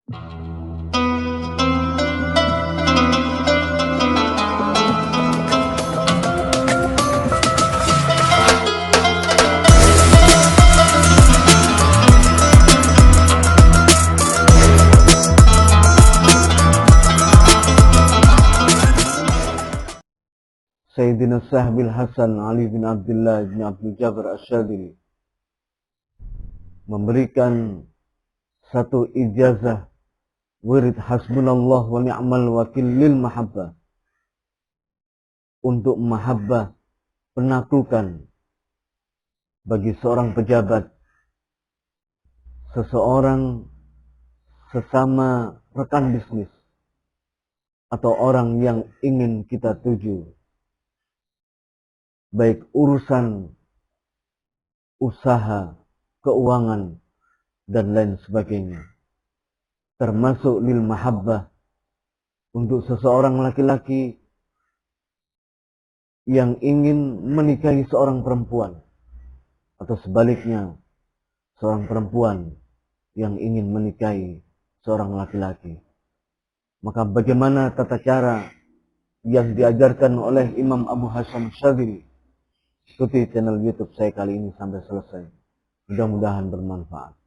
Sayyidina Sahbil Hasan Ali bin Abdullah bin Abdul Jabbar Asyadili memberikan satu ijazah wirid hasbunallah wa ni'mal wakil lil mahabbah, untuk mahabbah, penaklukan bagi seorang pejabat, seseorang sesama rekan bisnis atau orang yang ingin kita tuju, baik urusan usaha, keuangan, dan lain sebagainya. Termasuk lil mahabbah, untuk seseorang laki-laki yang ingin menikahi seorang perempuan, atau sebaliknya seorang perempuan yang ingin menikahi seorang laki-laki. Maka bagaimana tata cara yang diajarkan oleh Imam Abu Hasyam Syadzili? Ikuti channel YouTube saya kali ini sampai selesai. Mudah-mudahan bermanfaat.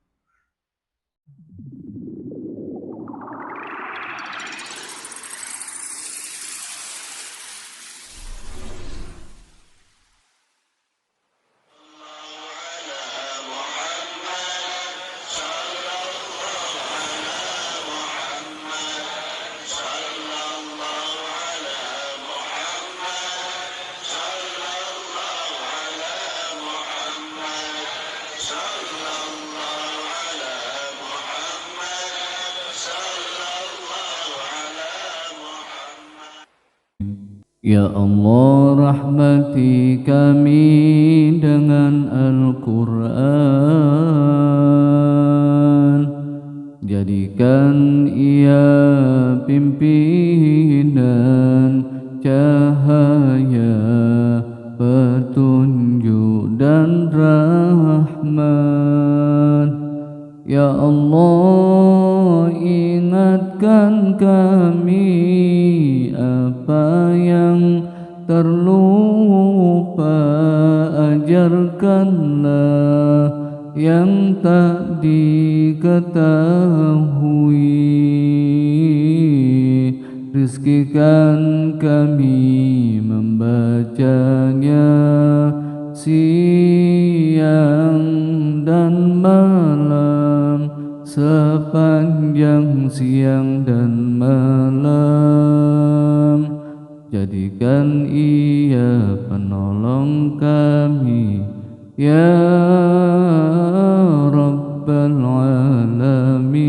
Ya Allah, rahmati kami dengan Al-Quran, jadikan ia pimpinan, cahaya, petunjuk dan rahmat. Ya Allah, ingatkan kami apa yang terlupa, ajarkanlah yang tak diketahui, rizkikan kami membacanya siang dan malam, sepanjang siang dan malam. Jadikan ia penolong kami, ya Rabbal Alamin.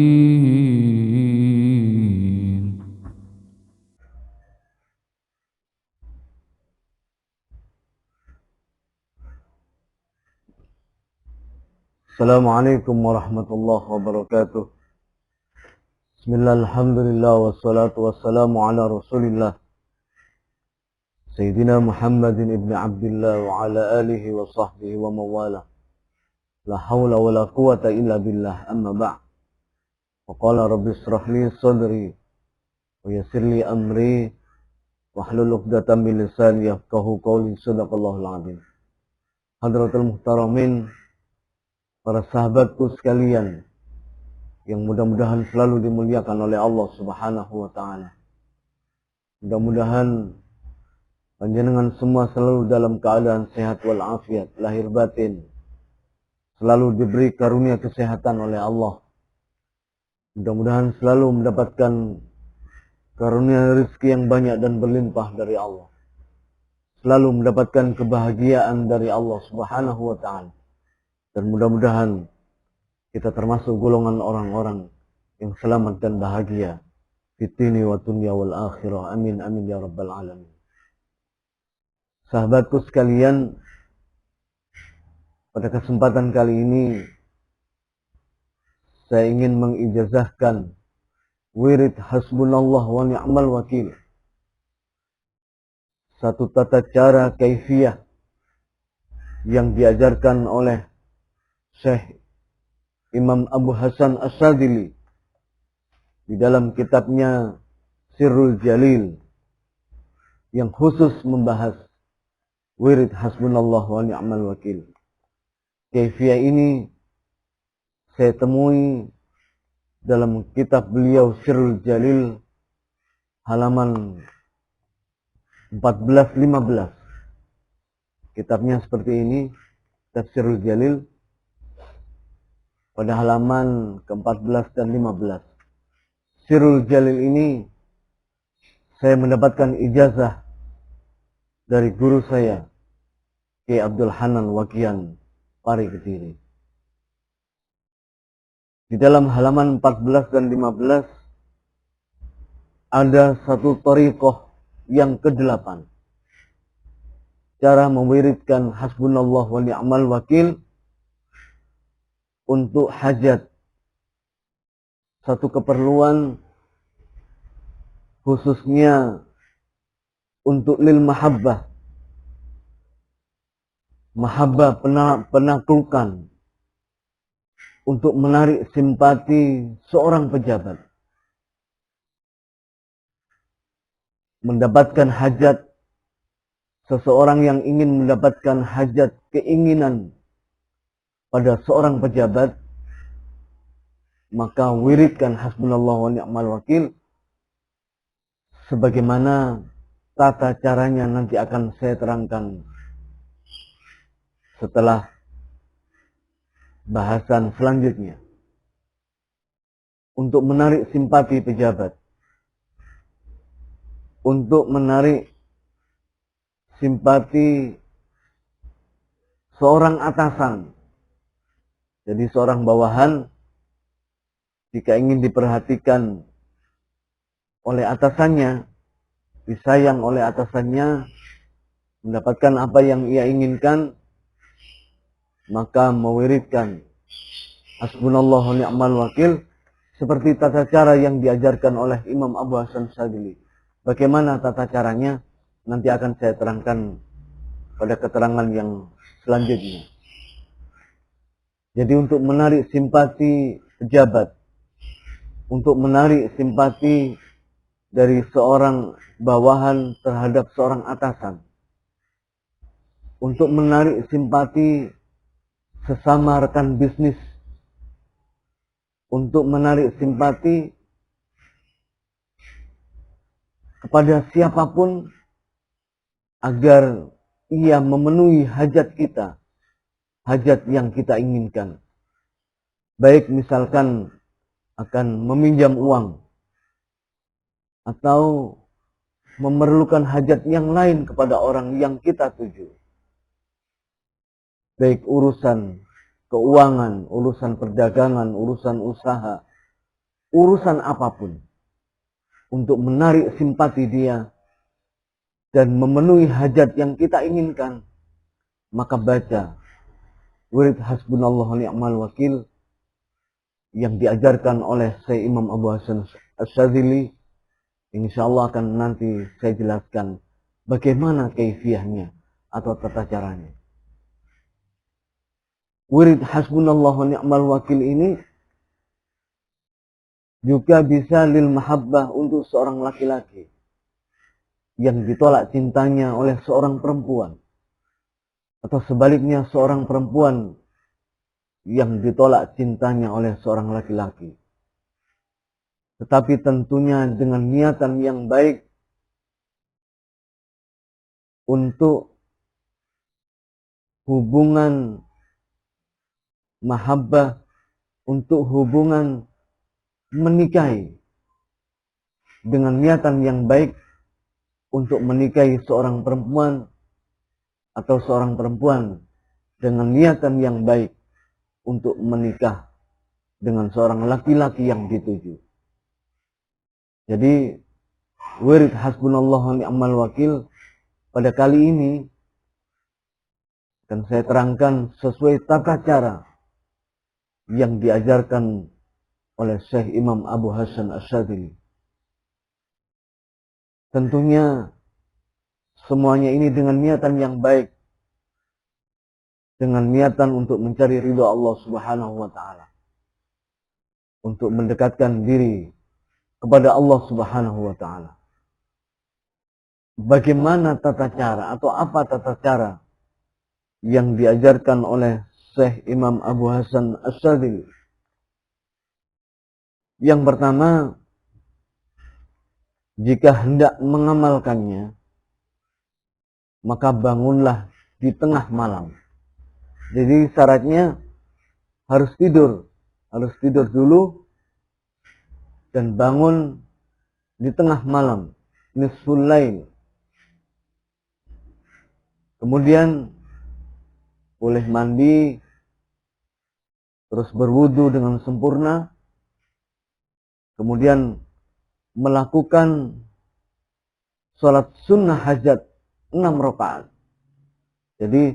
Assalamualaikum warahmatullahi wabarakatuh. Bismillah, alhamdulillah, wassalatu wassalamu ala rasulillah Sayyidina Muhammadin ibn Abdullah wa ala alihi wa sahbihi wa mawala. La hawla wa la quwata illa billah, amma ba'. Wa qala rabbi israh li sadri wa yassir li amri wahlul 'uqdatam min lisani yafqahu qawli. Shadaqallahul 'azim. Hadratul muhtaramin, para sahabatku sekalian yang mudah-mudahan selalu dimuliakan oleh Allah Subhanahu wa taala. Mudah-mudahan panjenengan semua selalu dalam keadaan sehat walafiat, lahir batin, selalu diberi karunia kesehatan oleh Allah. Mudah-mudahan selalu mendapatkan karunia rezeki yang banyak dan berlimpah dari Allah. Selalu mendapatkan kebahagiaan dari Allah Subhanahu wa taala. Dan mudah-mudahan kita termasuk golongan orang-orang yang selamat dan bahagia fid dunya wa dunya wal akhirah. Amin amin ya rabbal alamin. Sahabatku sekalian, pada kesempatan kali ini saya ingin mengijazahkan wirid hasbunallah wa ni'mal wakil, satu tata cara kaifiyah yang diajarkan oleh Syekh Imam Abu Hasan Asyadzili di dalam kitabnya Sirrul Jalil yang khusus membahas wirid hasbunallah wa ni'mal wakil. Kaifiyah ini saya temui dalam kitab beliau Sirrul Jalil halaman 14-15. Kitabnya seperti ini, Tafsirul Jalil, pada halaman ke-14 dan 15. Sirrul Jalil ini saya mendapatkan ijazah dari guru saya, Ki Abdul Hanan Wakian, Pari Kediri. Di dalam halaman 14 dan 15 ada satu thariqah yang ke-8. Cara mewiridkan hasbunallah wa ni'mal wakil untuk hajat, satu keperluan, khususnya untuk lil mahabbah, penaklukan, untuk menarik simpati seorang pejabat, mendapatkan hajat. Seseorang yang ingin mendapatkan hajat, keinginan pada seorang pejabat, maka wiridkan hasbunallah wa ni'mal wakil. Sebagaimana tata caranya nanti akan saya terangkan setelah bahasan selanjutnya. Untuk menarik simpati pejabat, untuk menarik simpati seorang atasan. Jadi seorang bawahan jika ingin diperhatikan oleh atasannya, disayang oleh atasannya, mendapatkan apa yang ia inginkan, maka mewiridkan hasbunallah wa ni'mal wakil seperti tata cara yang diajarkan oleh Imam Abu Hasan Syadzili. Bagaimana tata caranya? Nanti akan saya terangkan pada keterangan yang selanjutnya. Jadi untuk menarik simpati pejabat, untuk menarik simpati dari seorang bawahan terhadap seorang atasan, untuk menarik simpati sesama rekan bisnis, untuk menarik simpati kepada siapapun agar ia memenuhi hajat kita, hajat yang kita inginkan. Baik misalkan akan meminjam uang atau memerlukan hajat yang lain kepada orang yang kita tuju. Baik urusan keuangan, urusan perdagangan, urusan usaha, urusan apapun. Untuk menarik simpati dia dan memenuhi hajat yang kita inginkan, maka baca wirid hasbunallah wa ni'mal wakil yang diajarkan oleh Syekh Imam Abu Hasan Asyadzili. Insyaallah akan nanti saya jelaskan bagaimana kaifiyahnya atau tata caranya. Wirid hasbunallah wa ni'mal wakil ini juga bisa lil mahabbah untuk seorang laki-laki yang ditolak cintanya oleh seorang perempuan, atau sebaliknya seorang perempuan yang ditolak cintanya oleh seorang laki-laki. Tetapi tentunya dengan niatan yang baik untuk hubungan mahabbah, untuk hubungan menikahi, dengan niatan yang baik untuk menikahi seorang perempuan atau seorang perempuan dengan niatan yang baik untuk menikah dengan seorang laki-laki yang dituju. Jadi wirid hasbunallah wa ni'mal wakil pada kali ini akan saya terangkan sesuai tata cara yang diajarkan oleh Syekh Imam Abu Hasan Asyadzili. Tentunya semuanya ini dengan niatan yang baik, dengan niatan untuk mencari ridha Allah Subhanahu wa taala, untuk mendekatkan diri kepada Allah Subhanahu wa taala. Bagaimana tata cara atau apa tata cara yang diajarkan oleh Syekh Imam Abu Hasan Asyadzili? Yang pertama, jika hendak mengamalkannya, maka bangunlah di tengah malam. Jadi syaratnya harus tidur dulu dan bangun di tengah malam, nisful lail. Kemudian boleh mandi, terus berwudu dengan sempurna, kemudian melakukan sholat sunnah hajat 6 rakaat. Jadi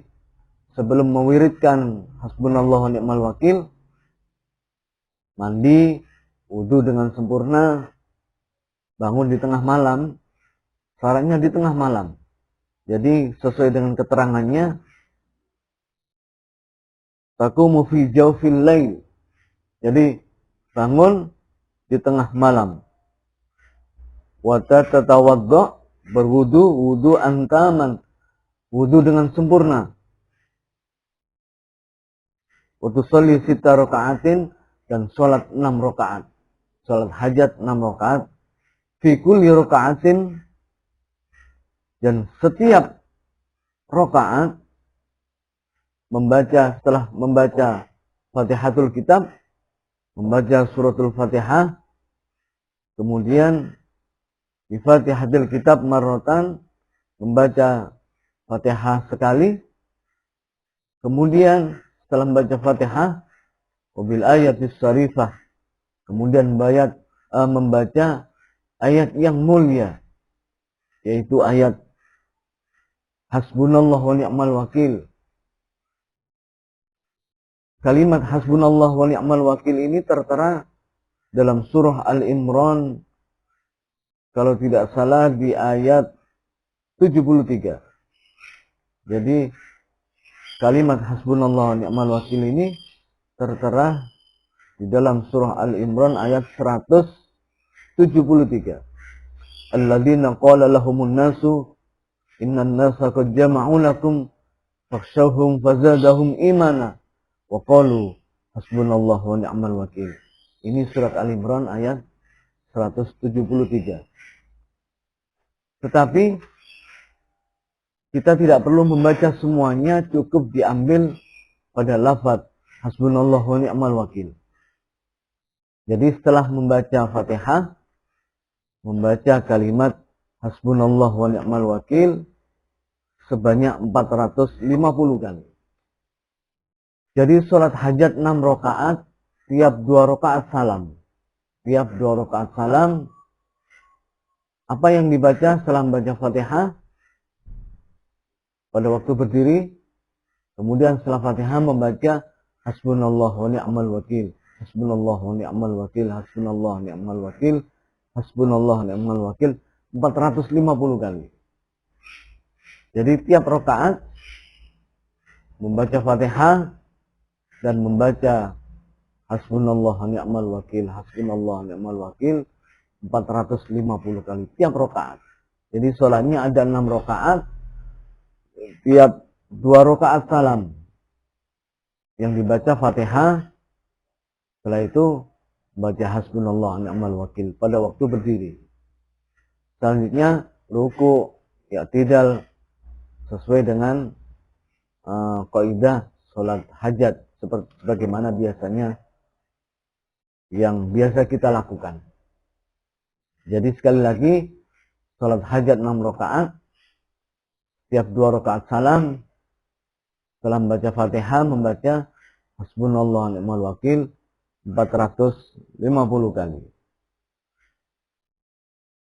sebelum mewiridkan hasbunallahu wa ni'mal wakil, mandi, wudu dengan sempurna, bangun di tengah malam, syaratnya di tengah malam. Jadi sesuai dengan keterangannya, taqumu fi jawfil lail. Jadi bangun di tengah malam. Wa tatawadda, berwudu, wudu antaman, wudu dengan sempurna. Wa tusalli 6 rakaatin, dan sholat 6 rakaat. Sholat hajat 6 rakaat. Fi kulli rakaatin, dan setiap rakaat setelah membaca Fatihatul Kitab, membaca suratul Fatihah, kemudian di Fatihatul Kitab marratan, membaca Fatihah sekali, kemudian setelah membaca Fatihah, wabil ayatis syarifah, kemudian membaca ayat yang mulia, yaitu ayat hasbunallah wa ni'mal wakil. Kalimat hasbunallah wa ni'mal wakil ini tertera dalam surah Al-Imran, kalau tidak salah di ayat 73. Jadi kalimat hasbunallah wa ni'mal wakil ini tertera di dalam surah Al-Imran ayat 173. Alladzina qala lahumun nasu innan nasa qad jama'u lakum fakhshawhum fazadahum imana wa qalu hasbunallahu wa ni'mal wakil. Ini surat Al-Imran ayat 173. Tetapi kita tidak perlu membaca semuanya, cukup diambil pada lafaz hasbunallahu wa ni'mal wakil. Jadi setelah membaca Fatihah, membaca kalimat hasbunallahu wa ni'mal wakil sebanyak 450 kali. Jadi sholat hajat 6 rakaat, tiap 2 rakaat salam. Tiap 2 rakaat salam, apa yang dibaca setelah membaca Fatihah? Pada waktu berdiri, kemudian setelah Fatihah membaca hasbunallahu wa ni'mal wakil, hasbunallahu wa ni'mal wakil, hasbunallahu wa ni'mal wakil, hasbunallahu wa ni'mal wakil 450 kali. Jadi tiap rakaat membaca Fatihah dan membaca hasbunallahu wa ni'mal wakil, hasbunallahu wa ni'mal wakil 450 kali tiap rakaat. Jadi sholatnya ada 6 rakaat, tiap 2 rakaat salam yang dibaca Fatihah, setelah itu baca hasbunallah wa ni'mal wakil pada waktu berdiri. Selanjutnya ruku, i'tidal sesuai dengan kaidah salat hajat seperti bagaimana biasanya yang biasa kita lakukan. Jadi sekali lagi, salat hajat 6 rakaat, tiap 2 rakaat salam, setelah membaca Fatihah membaca hasbunallah wa ni'mal wakil 450 kali.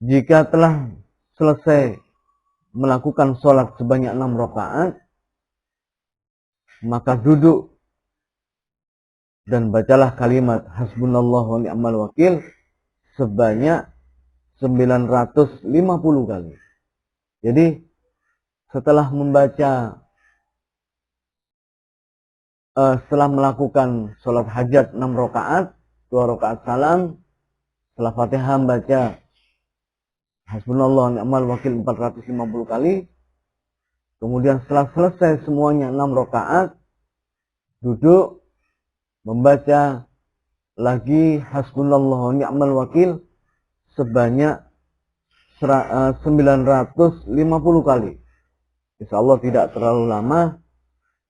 Jika telah selesai melakukan sholat sebanyak 6 rakaat, maka duduk dan bacalah kalimat hasbunallah wa ni'mal wakil sebanyak 950 kali. Jadi setelah setelah melakukan sholat hajat 6 rakaat, 2 rakaat salam, Setelah Fatihah membaca Hasbunallah ni'mal wakil 450 kali. Kemudian setelah selesai semuanya 6 rakaat, duduk membaca lagi Hasbunallah ni'mal wakil sebanyak 950 kali. Insya Allah tidak terlalu lama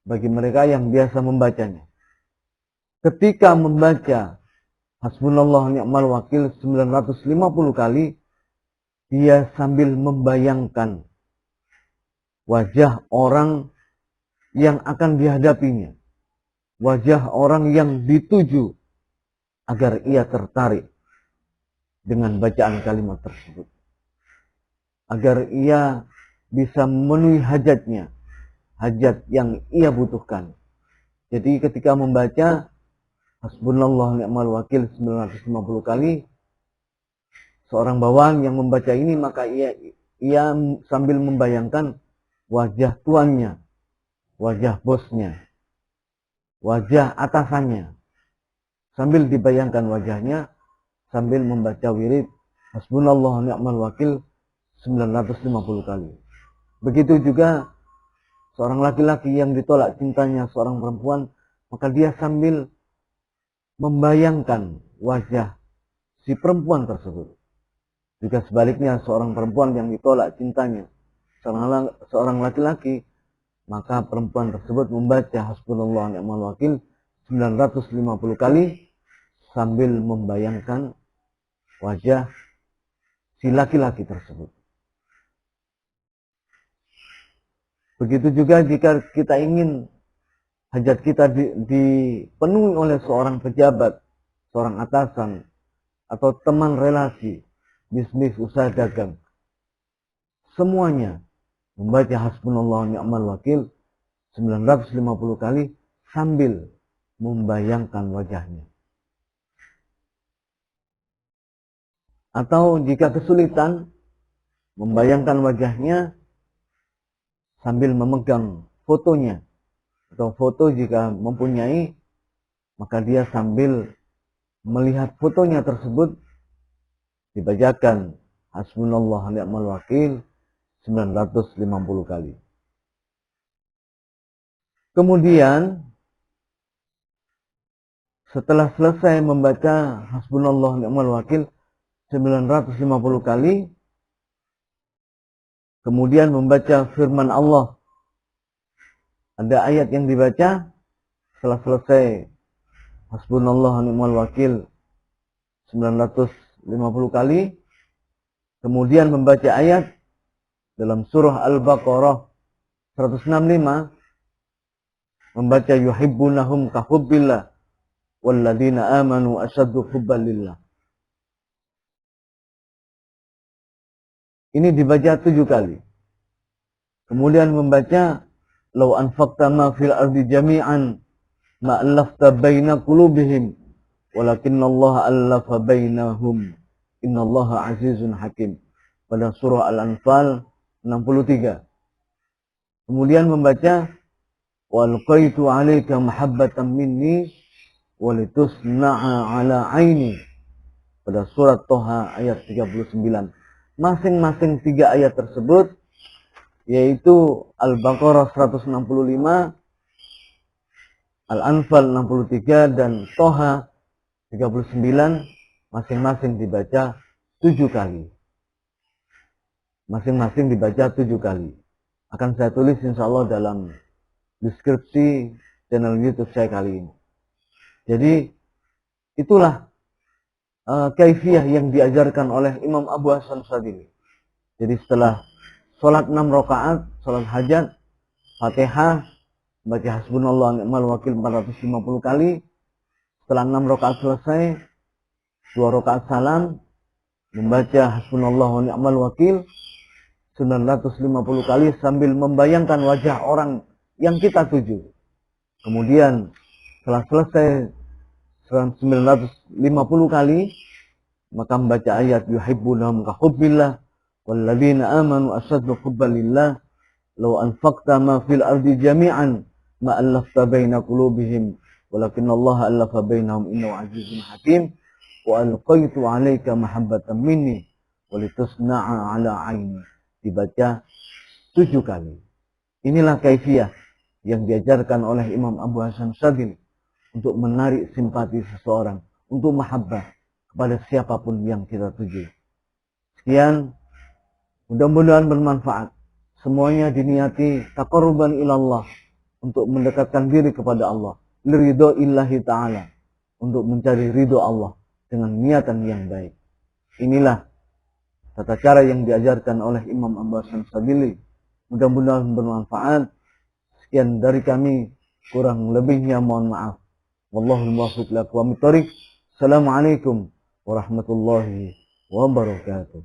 bagi mereka yang biasa membacanya. Ketika membaca Hasbunallah ni'mal wakil 950 kali, dia sambil membayangkan wajah orang yang akan dihadapinya, wajah orang yang dituju, agar ia tertarik dengan bacaan kalimat tersebut, agar ia bisa memenuhi hajatnya, hajat yang ia butuhkan. Jadi ketika membaca Hasbunallah ni'mal wakil 950 kali, seorang bawahan yang membaca ini, maka ia sambil membayangkan wajah tuannya, wajah bosnya, wajah atasannya. Sambil dibayangkan wajahnya, sambil membaca wirid Hasbunallah ni'mal wakil 950 kali. Begitu juga seorang laki-laki yang ditolak cintanya seorang perempuan, maka dia sambil membayangkan wajah si perempuan tersebut. Juga sebaliknya, seorang perempuan yang ditolak cintanya seorang laki-laki, maka perempuan tersebut membaca Hasbunallah ni'mal wakil 950 kali sambil membayangkan wajah si laki-laki tersebut. Begitu juga jika kita ingin hajat kita dipenuhi oleh seorang pejabat, seorang atasan, atau teman relasi, bisnis, usaha dagang. Semuanya membaca Hasbunallah ni'mal wakil 950 kali sambil membayangkan wajahnya. Atau jika kesulitan membayangkan wajahnya, sambil memegang fotonya, atau foto jika mempunyai, maka dia sambil melihat fotonya tersebut dibacakan Hasbunallah ni'mal wakil 950 kali. Kemudian setelah selesai membaca Hasbunallah ni'mal wakil 950 kali, kemudian membaca firman Allah. Ada ayat yang dibaca setelah selesai Hasbunallah ni'mal wakil 950 kali, kemudian membaca ayat dalam surah Al-Baqarah 165, membaca yuhibbunahum kahubbillah walladzina amanu asyaddu hubban lillah. Ini dibaca 7 kali. Kemudian membaca law anfaqta ma fil ardi jami'an ma allafta baina qulubihim walakinnallaha allafa bainahum innallaha azizun hakim, pada surah Al-Anfal 63. Kemudian membaca walqaitu 'alaika mahabbatan minni walitusna'a 'ala 'aini, pada surat Toha ayat 39. Masing-masing 3 ayat tersebut, yaitu Al-Baqarah 165, Al-Anfal 63, dan Toha 39, masing-masing dibaca 7 kali. Masing-masing dibaca 7 kali. Akan saya tulis insya Allah dalam deskripsi channel YouTube saya kali ini. Jadi itulah kaifiyah yang diajarkan oleh Imam Abu Hasan Sadili. Jadi setelah sholat 6 rakaat, sholat hajat, Fatihah, baca Hasbunallah ni'mal wakil 450 kali. Setelah 6 rakaat selesai, 2 rakaat salam, membaca Hasbunallah ni'mal wakil 950 kali sambil membayangkan wajah orang yang kita tuju. Kemudian setelah selesai 950 kali, maka membaca ayat yuhibbunahum kahubbillah walladzina amanu asyaddu hubban lillah law anfaqta ma fil ardi jami'an ma allafta baina qulubihim walakinallaha allafa bainahum innahu azizun hakim, wa alqaitu 'alaika mahabbatan minni wa litusna'a 'ala 'aini. Dibaca 7 kali. Inilah kaifiyah yang diajarkan oleh Imam Abu Hasan Syadzili untuk menarik simpati seseorang, untuk mahabbah kepada siapapun yang kita tuju. Sekian, mudah-mudahan bermanfaat. Semuanya diniati taqarruban ilallah, untuk mendekatkan diri kepada Allah, liridho illahi ta'ala, untuk mencari ridho Allah dengan niatan yang baik. Inilah tata cara yang diajarkan oleh Imam Abu Hasan Syadzili. Mudah-mudahan bermanfaat. Sekian dari kami, kurang lebihnya mohon maaf. Wallahul muwaffiq ila aqwamit thoriq. Assalamualaikum warahmatullahi wabarakatuh.